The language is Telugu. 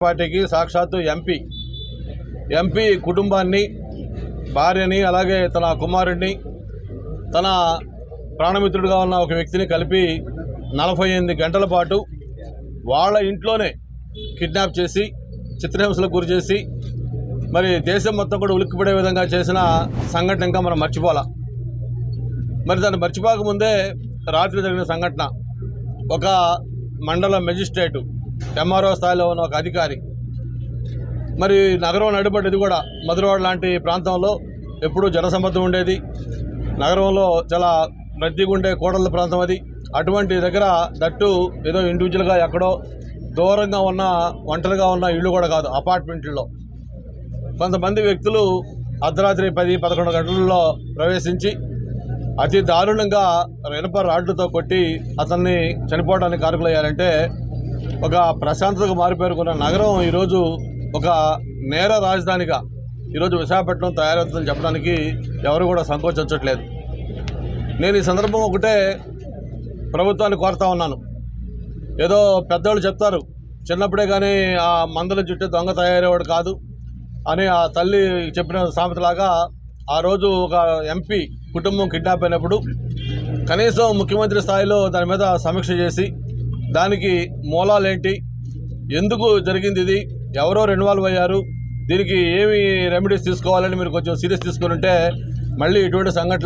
పార్టీకి సాక్షాత్తు ఎంపీ కుటుంబాన్ని, భార్యని, అలాగే తన కుమారుడిని, తన ప్రాణమిత్రుడిగా ఉన్న ఒక వ్యక్తిని కలిపి 48 గంటల పాటు వాళ్ళ ఇంట్లోనే కిడ్నాప్ చేసి చిత్రహింసలకు గురి చేసి మరి దేశం మొత్తం కూడా ఉలిక్కిపడే విధంగా చేసిన సంఘటన ఇంకా మనం మర్చిపోలా. మరి దాన్ని మర్చిపోకముందే రాత్రి జరిగిన సంఘటన, ఒక మండల మెజిస్ట్రేటు, ఎంఆర్ఓ స్థాయిలో ఉన్న ఒక అధికారి, మరి నగరం నడిపడ్డది కూడా మధురవాడ లాంటి ప్రాంతంలో ఎప్పుడూ జనసమ్మతం ఉండేది, నగరంలో చాలా రద్దీగా ఉండే కోడళ్ళ ప్రాంతం అది. అటువంటి దగ్గర దట్టు ఏదో ఇండివిజువల్గా ఎక్కడో దూరంగా ఉన్న ఒంటరిగా ఉన్న ఇళ్ళు కూడా కాదు, అపార్ట్మెంట్లో కొంతమంది వ్యక్తులు అర్ధరాత్రి 10-11 గంటలలో ప్రవేశించి అతి దారుణంగా ఇనుప రాడ్లతో కొట్టి అతన్ని చనిపోవడానికి కారకులయ్యారంటే ఒక ప్రశాంతతకు మారిపేరుకున్న నగరం ఈరోజు ఒక నేర రాజధానిగా ఈరోజు విశాఖపట్నం తయారవుతుందని చెప్పడానికి ఎవరు కూడా సంకోచించట్లేదు. నేను ఈ సందర్భం ఒకటే ప్రభుత్వాన్ని కోరుతా ఉన్నాను. ఏదో పెద్దవాళ్ళు చెప్తారు, చిన్నప్పుడే కానీ ఆ మందల చుట్టూ దొంగ తయారయ్యేవాడు కాదు అని ఆ తల్లి చెప్పిన సామెతలాగా ఆ రోజు ఒక ఎంపీ కుటుంబం కిడ్నాప్ అయినప్పుడు కనీసం ముఖ్యమంత్రి స్థాయిలో దాని మీద సమీక్ష చేసి దానికి మూలాలేంటి, ఎందుకు జరిగింది, ఇది ఎవరో ఇన్వాల్వ్ అయ్యారు, దీనికి ఏమి రెమెడీస్ తీసుకోవాలని మీరు కొంచెం సీరియస్ తీసుకుని ఉంటే మళ్ళీ ఇటువంటి సంఘటనలు